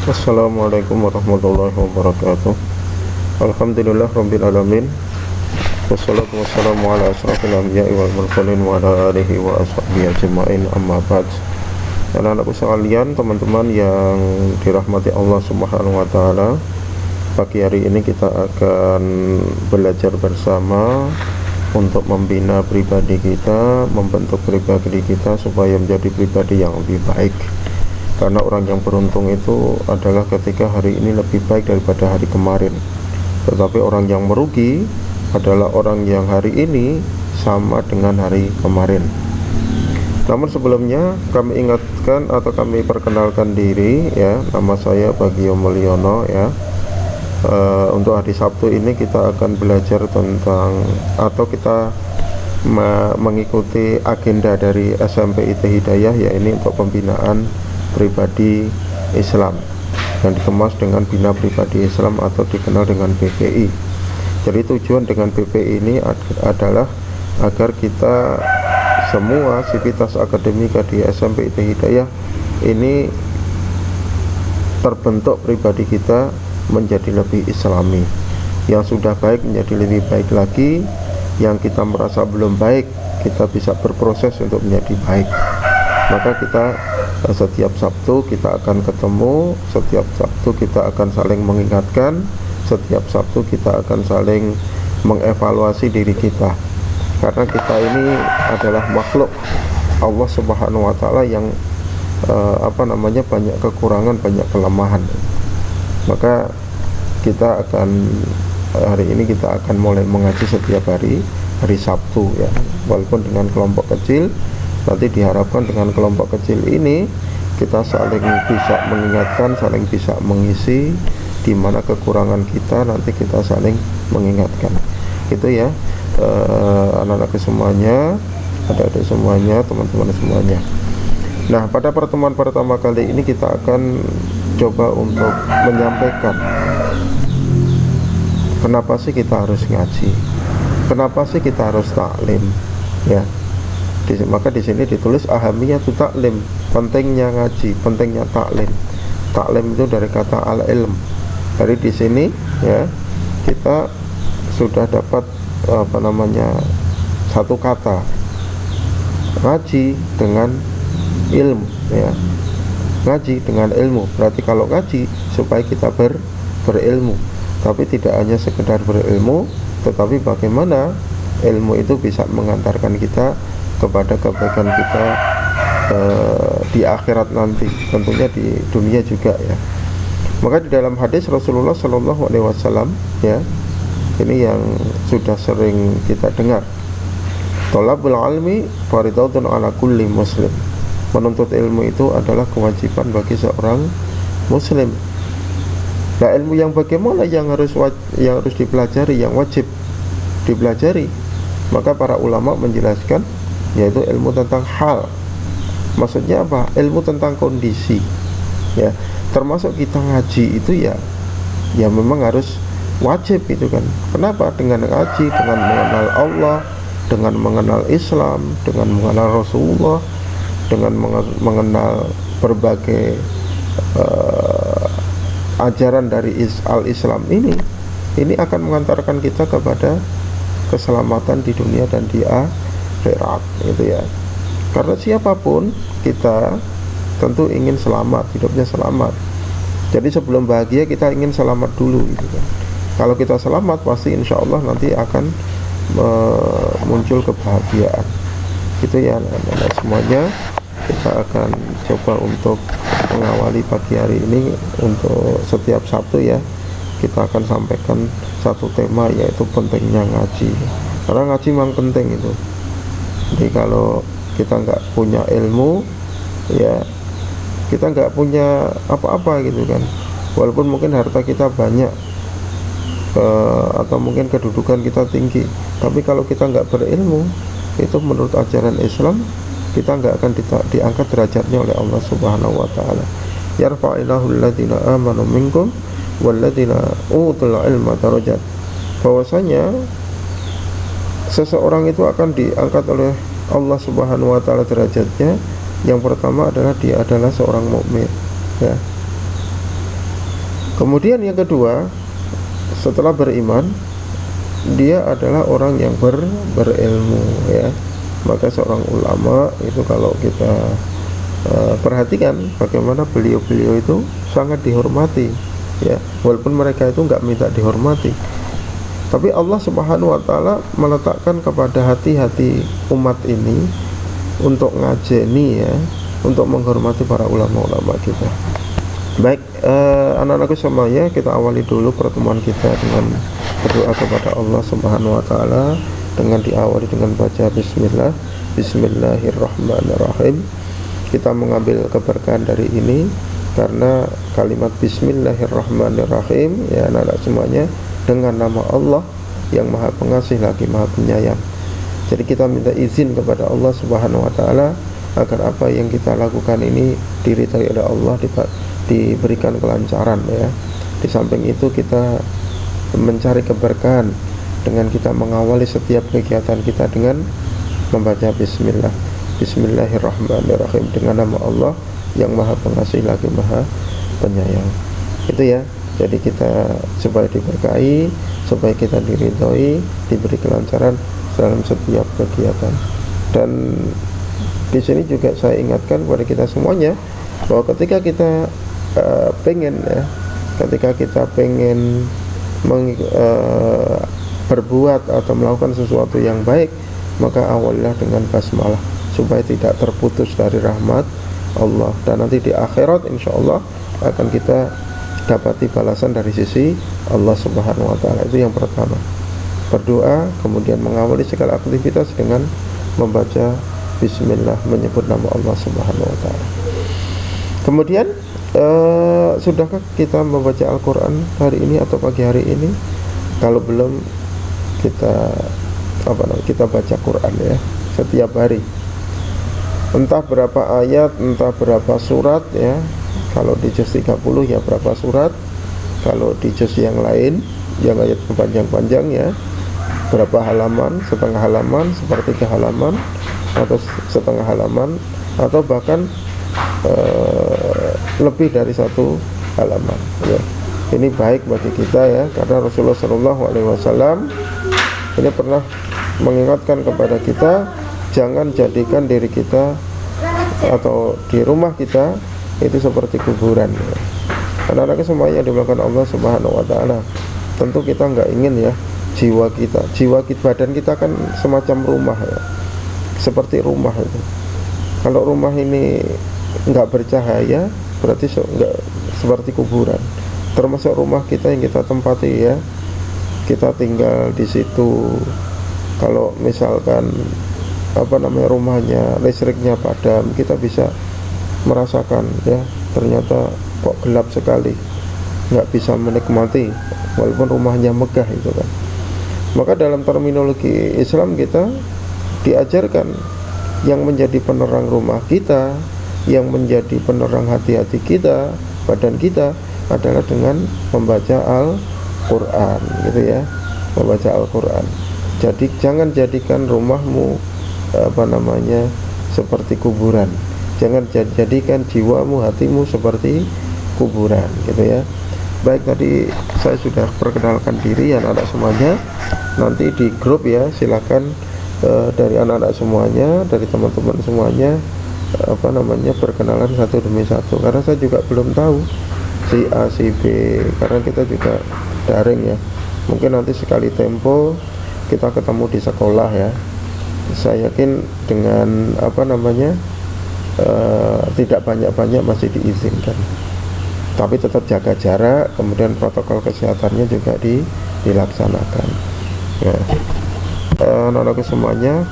Assalamualaikum warahmatullahi wabarakatuh. Alhamdulillah rabbil alamin. Wassalatu wassalamu ala asrafil anbiya'i wal mursalin wa ala alihi wa ashabihi ajma'in, amma ba'd. Anak-anakku sekalian, teman-teman yang dirahmati Allah Subhanahu wa taala, pagi hari ini kita akan belajar bersama untuk membina pribadi kita, membentuk pribadi kita supaya menjadi pribadi yang lebih baik. Karena orang yang beruntung itu adalah ketika hari ini lebih baik daripada hari kemarin. Tetapi orang yang merugi adalah orang yang hari ini sama dengan hari kemarin. Namun sebelumnya kami ingatkan atau kami perkenalkan diri ya, nama saya Bagio Mulyono ya. Untuk hari Sabtu ini kita akan belajar tentang atau kita mengikuti agenda dari SMP IT Hidayah, yaitu untuk pembinaan pribadi Islam yang dikemas dengan Bina Pribadi Islam atau dikenal dengan BPI. Jadi tujuan dengan BPI ini adalah agar kita semua sivitas akademika di SMP IT Hidayah ini terbentuk pribadi kita menjadi lebih islami. Yang sudah baik menjadi lebih baik lagi, yang kita merasa belum baik kita bisa berproses untuk menjadi baik. Maka kita setiap Sabtu kita akan ketemu, setiap Sabtu kita akan saling mengingatkan, setiap Sabtu kita akan saling mengevaluasi diri kita. Karena kita ini adalah makhluk Allah Subhanahu wa taala yang banyak kekurangan, banyak kelemahan. Maka kita akan hari ini kita akan mulai mengaji setiap hari Sabtu ya, walaupun dengan kelompok kecil. Nanti diharapkan dengan kelompok kecil ini kita saling bisa mengingatkan, saling bisa mengisi di mana kekurangan kita, nanti kita saling mengingatkan. Itu ya, anak-anak semuanya, adik-adik semuanya, teman-teman semuanya. Nah, pada pertemuan pertama kali ini kita akan coba untuk menyampaikan kenapa sih kita harus ngaji, kenapa sih kita harus taklim, ya. Maka di sini ditulis ahamiyatu taklim, pentingnya ngaji, pentingnya taklim. Taklim itu dari kata al-ilm. Dari di sini ya kita sudah dapat satu kata, ngaji dengan ilmu ya. Ngaji dengan ilmu. Berarti kalau ngaji supaya kita berilmu. Tapi tidak hanya sekedar berilmu, tetapi bagaimana ilmu itu bisa mengantarkan kita kepada kebaikan kita di akhirat nanti, tentunya di dunia juga ya. Maka di dalam hadis Rasulullah Shallallahu Alaihi Wasallam ya, ini yang sudah sering kita dengar, thalabul ilmi fardhatun ala kulli muslim. Menuntut ilmu itu adalah kewajiban bagi seorang muslim. Nah, ilmu yang bagaimana yang harus dipelajari, yang wajib dipelajari? Maka para ulama menjelaskan, yaitu ilmu tentang hal. Maksudnya apa? Ilmu tentang kondisi ya. Termasuk kita ngaji itu ya memang harus wajib itu kan. Kenapa? Dengan ngaji, dengan mengenal Allah, dengan mengenal Islam, dengan mengenal Rasulullah, dengan mengenal berbagai ajaran dari al-Islam ini akan mengantarkan kita kepada keselamatan di dunia dan di akhirat itu ya. Karena siapapun kita tentu ingin selamat, hidupnya selamat. Jadi sebelum bahagia kita ingin selamat dulu gitu kan. Kalau kita selamat pasti insya Allah nanti akan muncul kebahagiaan. Gitu ya anak-anak semuanya. Kita akan coba untuk mengawali pagi hari ini. Untuk setiap Sabtu ya kita akan sampaikan satu tema, yaitu pentingnya ngaji. Karena ngaji memang penting itu. Jadi kalau kita nggak punya ilmu ya kita nggak punya apa-apa gitu kan. Walaupun mungkin harta kita banyak atau mungkin kedudukan kita tinggi, tapi kalau kita nggak berilmu, itu menurut ajaran Islam kita nggak akan diangkat derajatnya oleh Allah Subhanahu wa taala. Yarfa'illahu alladziina aamanu minkum walladziina utul ilma darajat. Bahwasanya seseorang itu akan diangkat oleh Allah Subhanahu wa taala derajatnya. Yang pertama adalah dia adalah seorang mukmin ya. Kemudian yang kedua, setelah beriman, dia adalah orang yang berilmu, ya. Maka seorang ulama itu kalau kita perhatikan bagaimana beliau-beliau itu sangat dihormati, ya, walaupun mereka itu nggak minta dihormati, tapi Allah Subhanahu wa Ta'ala meletakkan kepada hati-hati umat ini untuk ngajeni, ya, untuk menghormati para ulama-ulama kita. Baik, anak-anakku semuanya, kita awali dulu pertemuan kita dengan berdoa kepada Allah Subhanahu wa Ta'ala, dengan diawali dengan baca bismillah. Bismillahirrahmanirrahim. Kita mengambil keberkahan dari ini karena kalimat bismillahirrahmanirrahim, ya anak-anak semuanya, dengan nama Allah yang Maha Pengasih lagi Maha Penyayang. Jadi kita minta izin kepada Allah Subhanahu wa Ta'ala agar apa yang kita lakukan ini diridhai oleh Allah, diberikan kelancaran, ya. Di samping itu kita mencari keberkahan dengan kita mengawali setiap kegiatan kita dengan membaca bismillah. Bismillahirrahmanirrahim, dengan nama Allah yang Maha Pengasih lagi Maha Penyayang. Itu, ya. Jadi kita supaya diberkahi, supaya kita diridhoi, diberi kelancaran dalam setiap kegiatan. Dan di sini juga saya ingatkan kepada kita semuanya bahwa ketika kita ketika kita pengen berbuat atau melakukan sesuatu yang baik, maka awalilah dengan basmalah supaya tidak terputus dari rahmat Allah, dan nanti di akhirat insya Allah akan kita dapati balasan dari sisi Allah Subhanahu wa Ta'ala. Itu yang pertama, berdoa, kemudian mengawali segala aktivitas dengan membaca bismillah, menyebut nama Allah Subhanahu wa Ta'ala. Kemudian sudahkah kita membaca Al-Quran hari ini atau pagi hari ini? Kalau belum, kita baca Quran, ya, setiap hari, entah berapa ayat, entah berapa surat, ya. Kalau di juz 30 ya berapa surat, kalau di juz yang lain yang ayat panjang-panjang, ya, berapa halaman, setengah halaman, sepertiga halaman, atau setengah halaman, atau bahkan lebih dari satu halaman, ya. Ini baik bagi kita, ya, karena Rasulullah SAW ini pernah mengingatkan kepada kita, jangan jadikan diri kita atau di rumah kita itu seperti kuburan, ya. Anak-anak semuanya dimulakan Allah Subhanahu wa Ta'ala. Tentu kita nggak ingin, ya, jiwa kita, badan kita kan semacam rumah, ya, seperti rumah itu. Kalau rumah ini nggak bercahaya, berarti nggak, seperti kuburan. Termasuk rumah kita yang kita tempati, ya, kita tinggal di situ. Kalau misalkan rumahnya listriknya padam, kita bisa merasakan, ya, ternyata kok gelap sekali, nggak bisa menikmati walaupun rumahnya megah, itu kan. Maka dalam terminologi Islam kita diajarkan yang menjadi penerang rumah kita, yang menjadi penerang hati-hati kita, badan kita, adalah dengan membaca Al-Quran, gitu, ya, membaca Al-Quran. Jadi jangan jadikan rumahmu seperti kuburan. Jangan jadikan jiwamu, hatimu seperti kuburan, gitu, ya. Baik, tadi saya sudah perkenalkan diri anak-anak semuanya. Nanti di grup, ya, silakan dari anak-anak semuanya, dari teman-teman semuanya, perkenalan satu demi satu, karena saya juga belum tahu si A, si B, karena kita juga daring, ya. Mungkin nanti sekali tempo kita ketemu di sekolah, ya. Saya yakin dengan tidak banyak-banyak masih diizinkan, tapi tetap jaga jarak, kemudian protokol kesehatannya juga dilaksanakan, ya. Anak-anakku semuanya,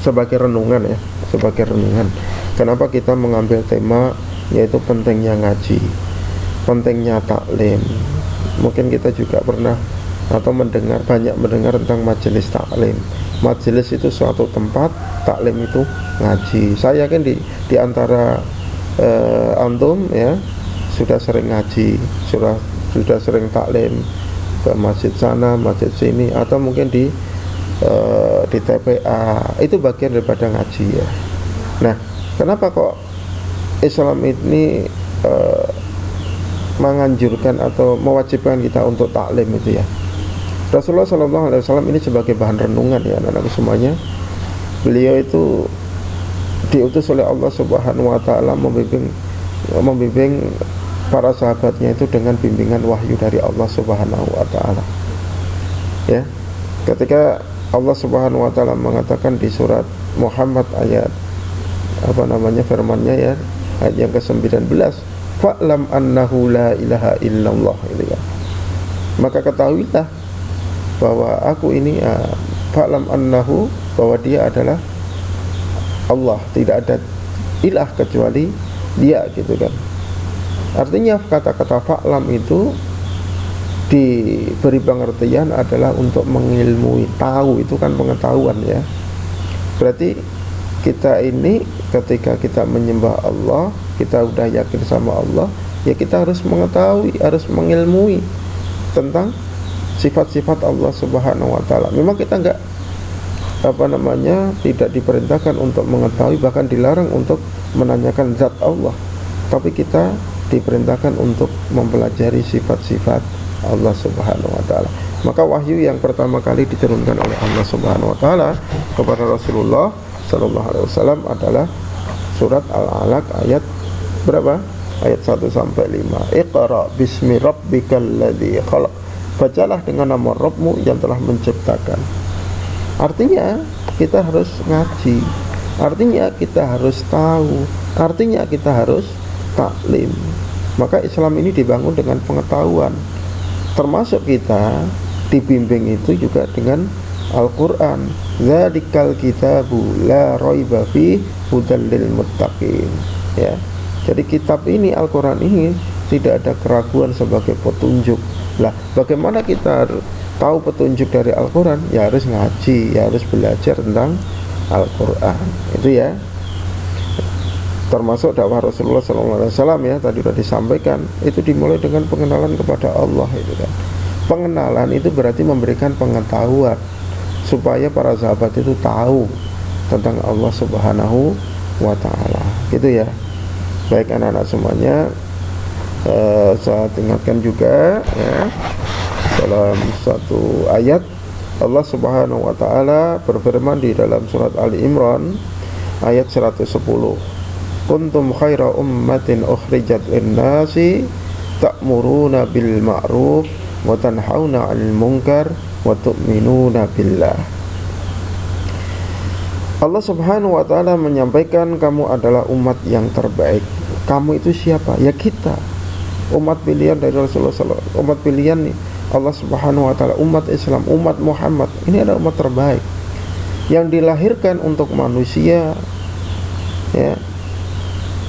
sebagai renungan, ya, sebagai renungan, kenapa kita mengambil tema yaitu pentingnya ngaji, pentingnya taklim. Mungkin kita juga pernah atau banyak mendengar tentang majelis taklim. Majelis itu suatu tempat, taklim itu ngaji. Saya yakin di antara antum, ya, sudah sering ngaji, sudah sering taklim ke masjid sana, masjid sini, atau mungkin di TPA. Itu bagian daripada ngaji, ya. Nah, kenapa kok Islam ini menganjurkan atau mewajibkan kita untuk taklim itu ya. Rasulullah SAW ini sebagai bahan renungan ya anak-anak semuanya. Beliau itu diutus oleh Allah Subhanahu wa taala membimbing para sahabatnya itu dengan bimbingan wahyu dari Allah Subhanahu wa taala. Ya. Ketika Allah Subhanahu wa taala mengatakan di surat Muhammad ayat firman-Nya ya, ayat yang ke-19, fa'lam annahu la ilaha illallah gitu ya. Maka ketahuilah bahwa aku ini fa'lam annahu, bahwa dia adalah Allah, tidak ada ilah kecuali dia gitu kan. Artinya kata-kata fa'lam itu diberi pengertian adalah untuk mengilmui, tahu itu kan pengetahuan ya. Berarti kita ini ketika kita menyembah Allah, kita udah yakin sama Allah, ya kita harus mengetahui, harus mengilmui tentang sifat-sifat Allah Subhanahu wa taala. Memang kita enggak tidak diperintahkan untuk mengetahui, bahkan dilarang untuk menanyakan zat Allah. Tapi kita diperintahkan untuk mempelajari sifat-sifat Allah Subhanahu wa taala. Maka wahyu yang pertama kali diturunkan oleh Allah Subhanahu wa taala kepada Rasulullah sallallahu alaihi wasallam adalah surat Al-Alaq ayat berapa? Ayat 1 sampai 5. Iqra bismi rabbikal ladzi khalaq. Bacalah dengan nama Rabbmu yang telah menciptakan. Artinya kita harus ngaji. Artinya kita harus tahu. Artinya kita harus taklim. Maka Islam ini dibangun dengan pengetahuan. Termasuk kita dibimbing itu juga dengan Al-Quran. Dzadzikal kitabu la raiba fihi hudal lil muttaqin. Ya. Jadi kitab ini, Al-Quran ini tidak ada keraguan sebagai petunjuk. Lah, bagaimana kita tahu petunjuk dari Al-Quran? Ya harus ngaji, ya harus belajar tentang Al-Quran. Itu ya. Termasuk dakwah Rasulullah SAW ya, tadi sudah disampaikan, itu dimulai dengan pengenalan kepada Allah itu kan. Pengenalan itu berarti memberikan pengetahuan supaya para sahabat itu tahu tentang Allah Subhanahu wa taala. Gitu ya. Baik anak-anak semuanya, saya ingatkan juga ya, dalam satu ayat Allah Subhanahu wa taala berfirman di dalam surat Ali Imran ayat 110. Kuntum khaira ummatin ukhrijat lin-nasi ta'muruna bil ma'ruf wa tanhauna 'anil munkar wa tu'minuna billah. Allah Subhanahu wa taala menyampaikan kamu adalah umat yang terbaik. Kamu itu siapa? Ya kita. Umat pilihan dari Rasulullah SAW. Umat pilihan nih Allah Subhanahu wa taala, umat Islam, umat Muhammad. Ini adalah umat terbaik yang dilahirkan untuk manusia ya.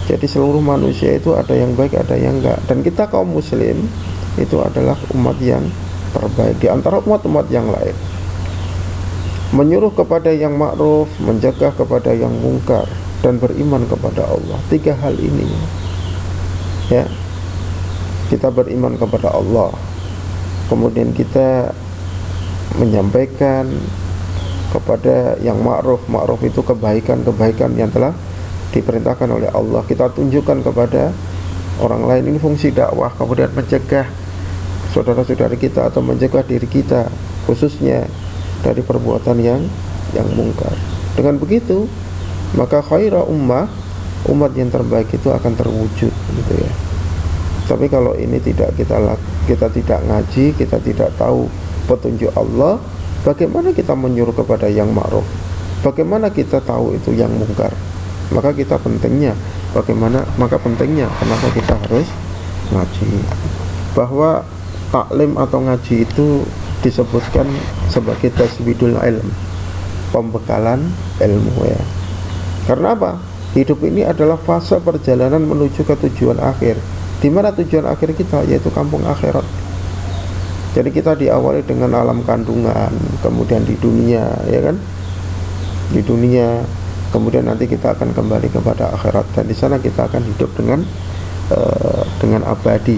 Jadi seluruh manusia itu ada yang baik, ada yang enggak. Dan kita kaum muslim itu adalah umat yang terbaik di antara umat-umat yang lain. Menyuruh kepada yang ma'ruf, mencegah kepada yang mungkar, dan beriman kepada Allah. 3 hal ini ya. Kita beriman kepada Allah, kemudian kita menyampaikan kepada yang ma'ruf. Ma'ruf itu kebaikan-kebaikan yang telah diperintahkan oleh Allah. Kita tunjukkan kepada orang lain, ini fungsi dakwah. Kemudian mencegah saudara-saudari kita atau mencegah diri kita khususnya dari perbuatan yang mungkar. Dengan begitu maka khaira ummah, umat yang terbaik itu akan terwujud gitu ya. Tapi kalau ini tidak kita tidak ngaji, kita tidak tahu petunjuk Allah, bagaimana kita menyuruh kepada yang ma'ruf? Bagaimana kita tahu itu yang mungkar? Maka pentingnya kenapa kita harus ngaji. Bahwa taklim atau ngaji itu disebutkan sebagai tasbidul ilm, pembekalan ilmu ya. Karena apa? Hidup ini adalah fase perjalanan menuju ke tujuan akhir. Di mana tujuan akhir kita? Yaitu kampung akhirat. Jadi kita diawali dengan alam kandungan, kemudian di dunia ya kan? Di dunia, kemudian nanti kita akan kembali kepada akhirat, dan di sana kita akan hidup dengan abadi.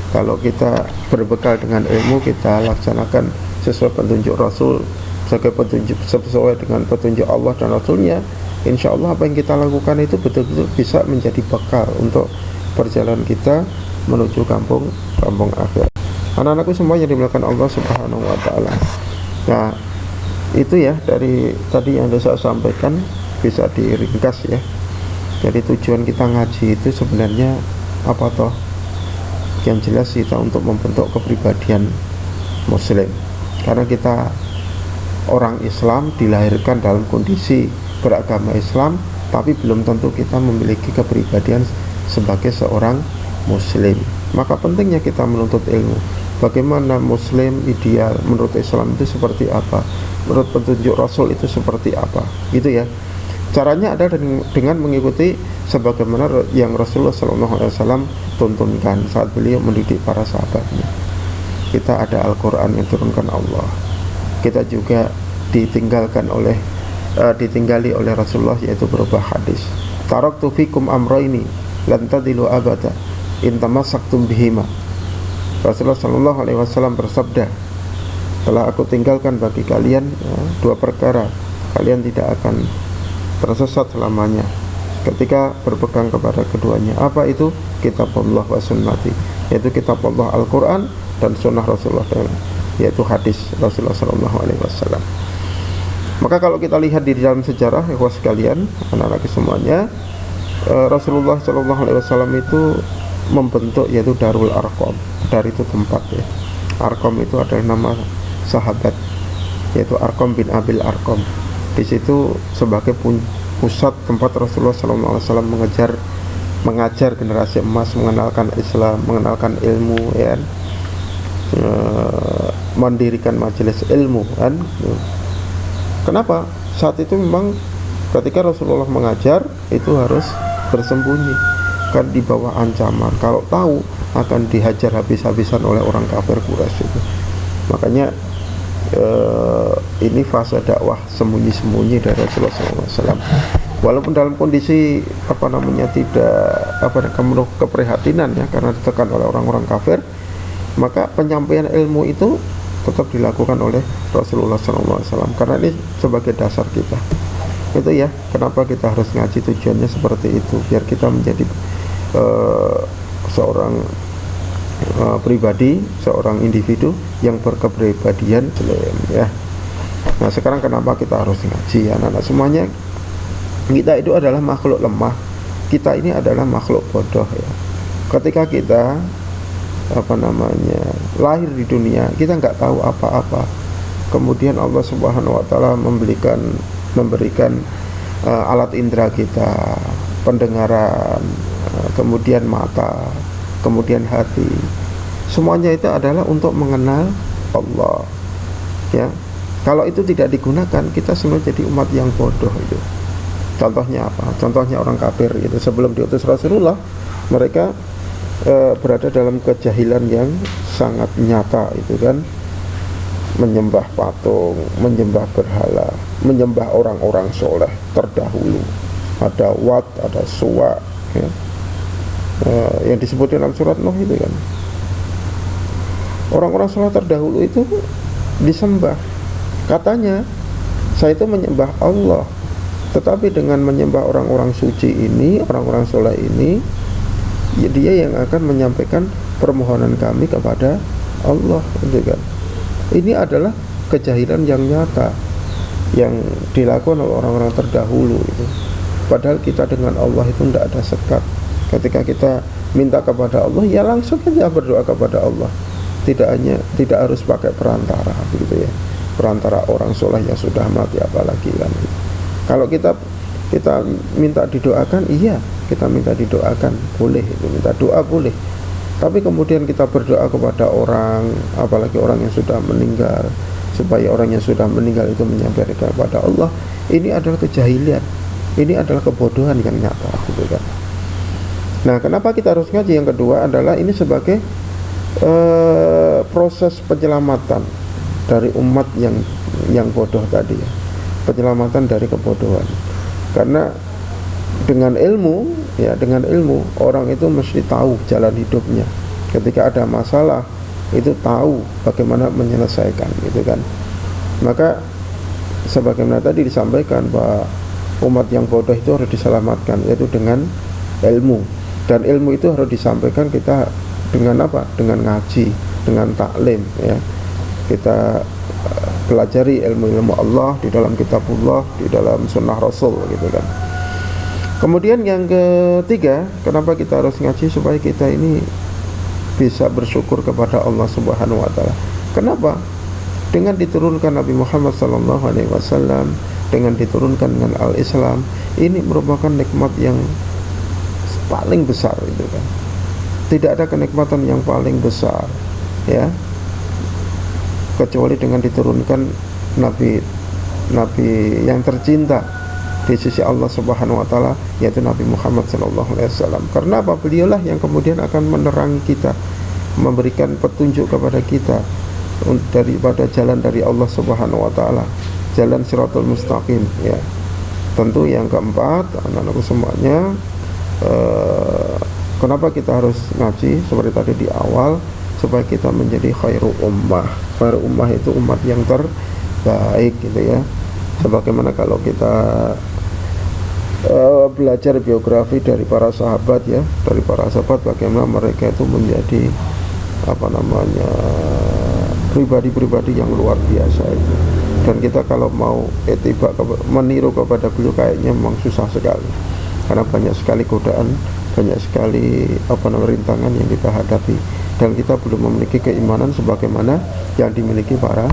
Kalau kita berbekal dengan ilmu, kita laksanakan sesuai petunjuk Rasul, sesuai dengan petunjuk Allah dan Rasulnya, insya Allah apa yang kita lakukan itu betul-betul bisa menjadi bekal untuk perjalanan kita menuju kampung akhirat. Anak-anakku semua yang dimuliakan Allah Subhanahu wa taala. Nah, itu ya dari tadi yang saya sampaikan, bisa diringkas ya. Jadi tujuan kita ngaji itu sebenarnya apa toh? Yang jelas kita untuk membentuk kepribadian muslim. Karena kita orang Islam dilahirkan dalam kondisi beragama Islam, tapi belum tentu kita memiliki kepribadian sebagai seorang muslim. Maka pentingnya kita menuntut ilmu. Bagaimana muslim ideal menurut Islam itu seperti apa, menurut petunjuk Rasul itu seperti apa, gitu ya. Caranya ada dengan mengikuti sebagaimana yang Rasulullah SAW tuntunkan saat beliau mendidik para sahabatnya. Kita ada Al-Quran yang diturunkan Allah, kita juga ditinggali oleh Rasulullah, yaitu berupa hadis. Taraktu fikum amrayni lan tadilu abada in tamassaktum bihima. Rasulullah SAW bersabda, telah aku tinggalkan bagi kalian dua perkara, kalian tidak akan tersesat selamanya ketika berpegang kepada keduanya. Apa itu? Kitabullah wa sunnati, yaitu kitab Allah Al-Quran dan sunnah Rasulullah, yaitu hadis Rasulullah SAW. Maka kalau kita lihat di dalam sejarah, ikhwas sekalian, anak-anak semuanya, Rasulullah SAW itu membentuk yaitu Darul Arqam. Dari itu tempat ya. Arqam itu adalah nama sahabat, yaitu Arqam bin Abil Arqam. Di situ sebagai pusat tempat Rasulullah SAW mengajar generasi emas, mengenalkan Islam, mengenalkan ilmu, ya, mendirikan majelis ilmu, kan? Kenapa? Saat itu memang ketika Rasulullah mengajar itu harus bersembunyi, kan di bawah ancaman. Kalau tahu akan dihajar habis-habisan oleh orang kafir Quraisy itu. Makanya ini fase dakwah sembunyi-sembunyi dari Rasulullah SAW. Walaupun dalam kondisi tidak penuh keprihatinan ya, karena ditekan oleh orang-orang kafir, maka penyampaian ilmu itu tetap dilakukan oleh Rasulullah SAW, karena ini sebagai dasar kita. Itu ya, kenapa kita harus ngaji, tujuannya seperti itu, biar kita menjadi seorang pribadi, seorang individu yang berkepribadian Muslim ya. Nah, sekarang kenapa kita harus ngaji, anak-anak semuanya? Kita itu adalah makhluk lemah, kita ini adalah makhluk bodoh ya. Ketika kita lahir di dunia, kita nggak tahu apa-apa. Kemudian Allah Subhanahu wa taala memberikan alat indera kita, pendengaran, kemudian mata, kemudian hati. Semuanya itu adalah untuk mengenal Allah ya. Kalau itu tidak digunakan, kita semua jadi umat yang bodoh itu. Contohnya apa? Contohnya orang kafir itu sebelum diutus Rasulullah, mereka berada dalam kejahilan yang sangat nyata itu kan, menyembah patung, menyembah berhala, menyembah orang-orang soleh terdahulu. Ada Wat, ada Suwa ya. Yang disebut dalam surat Nuh itu kan, orang-orang soleh terdahulu itu disembah. Katanya saya itu menyembah Allah, tetapi dengan menyembah orang-orang suci ini, orang-orang soleh ini, ya dia yang akan menyampaikan permohonan kami kepada Allah, gitu kan. Ini adalah kejahilan yang nyata yang dilakukan oleh orang-orang terdahulu itu. Padahal kita dengan Allah itu tidak ada sekat. Ketika kita minta kepada Allah, ya langsung saja berdoa kepada Allah. Tidak harus pakai perantara, begitu ya. Perantara orang soleh yang sudah mati apalagi kan. Kalau kita minta didoakan, iya, kita minta didoakan, boleh itu, minta doa boleh. Tapi kemudian kita berdoa kepada orang, apalagi orang yang sudah meninggal, supaya orang yang sudah meninggal itu menyampaikan kepada Allah, ini adalah kejahilian, ini adalah kebodohan yang nyata, gitu kan. Nah, kenapa kita harus ngaji? Yang kedua adalah ini sebagai proses penyelamatan dari umat yang bodoh tadi ya. Penyelamatan dari kebodohan. Karena dengan ilmu ya, dengan ilmu orang itu mesti tahu jalan hidupnya. Ketika ada masalah itu tahu bagaimana menyelesaikan, gitu kan. Maka sebagaimana tadi disampaikan bahwa umat yang bodoh itu harus diselamatkan, yaitu dengan ilmu. Dan ilmu itu harus disampaikan kita dengan apa? Dengan ngaji, dengan taklim ya. Kita pelajari ilmu-ilmu Allah di dalam kitabullah, di dalam sunnah Rasul gitu kan. Kemudian yang ketiga, kenapa kita harus ngaji? Supaya kita ini bisa bersyukur kepada Allah Subhanahu wa taala. Kenapa? Dengan diturunkan Nabi Muhammad SAW, dengan diturunkan dengan al-Islam, ini merupakan nikmat yang paling besar itu kan. Tidak ada kenikmatan yang paling besar ya, kecuali dengan diturunkan Nabi yang tercinta di sisi Allah Subhanahu wa taala, yaitu Nabi Muhammad SAW. Karena apa? Beliaulah yang kemudian akan menerangi kita, memberikan petunjuk kepada kita daripada jalan dari Allah Subhanahu wa taala, jalan Shiratal Mustaqim ya. Tentu yang keempat, anak-anakku semuanya, kenapa kita harus ngaji seperti tadi di awal? Supaya kita menjadi khairu ummah. Khairu ummah itu umat yang terbaik gitu ya. Sebagaimana kalau kita belajar biografi dari para sahabat ya, dari para sahabat bagaimana mereka itu menjadi pribadi-pribadi yang luar biasa itu. Dan kita kalau mau meniru kepada beliau kayaknya memang susah sekali, karena banyak sekali godaan, banyak sekali rintangan yang kita hadapi, dan kita belum memiliki keimanan sebagaimana yang dimiliki para